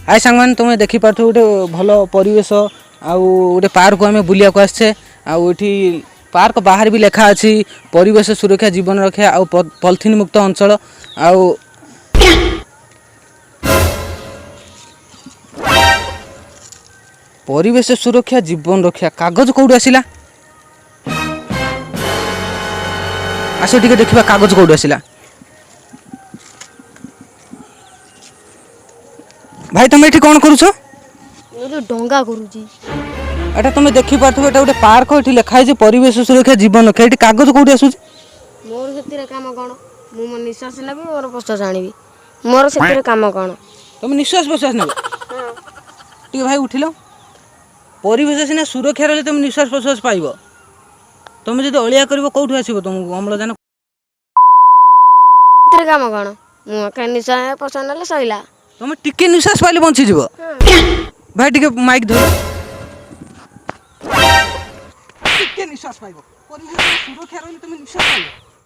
आए सांग मैंने तुम्हें देखी पार्थ गोटे भल परिवेश आउ गोटे पार्क आम बुलिया को आसचे आठी पार्क बाहर भी लेखा अच्छी परिवेश सुरक्षा जीवन रक्षा आउ पॉलिथीन मुक्त अंचल आउ परिवेश सुरक्षा जीवन रक्षा कागज कौट आसला आस टे देखा कागज कौट आसला भाई तुम ये कौन करुछ डंगा करुची एटा तुम देखी पार्थ एटा गोटे पार्क ये लिखाई है परिवेश सुरक्षा जीवन रक्षा ये कागज कौट आसूँ मोर से काम कौन मु मो निश्वास नेबी मोर प्रश्वास आनिबी मोर से काम कौन तुम निश्वास प्रश्वास ने टे भाई उठिल परिवेश सीना सुरक्षा रही तुम निश्वास प्रश्वास पाइब तुम जो अलिया कर कौटू आसो तुमको अम्लजान काम कौन मुझे निश्वास प्रश्वास ना सैला तुम टिके निश्वास पाइले बंचीज भाई टिके माइक धर टिके निश्वास पाइब परिवेश सुरक्षा रही तुम निश्वास पाइब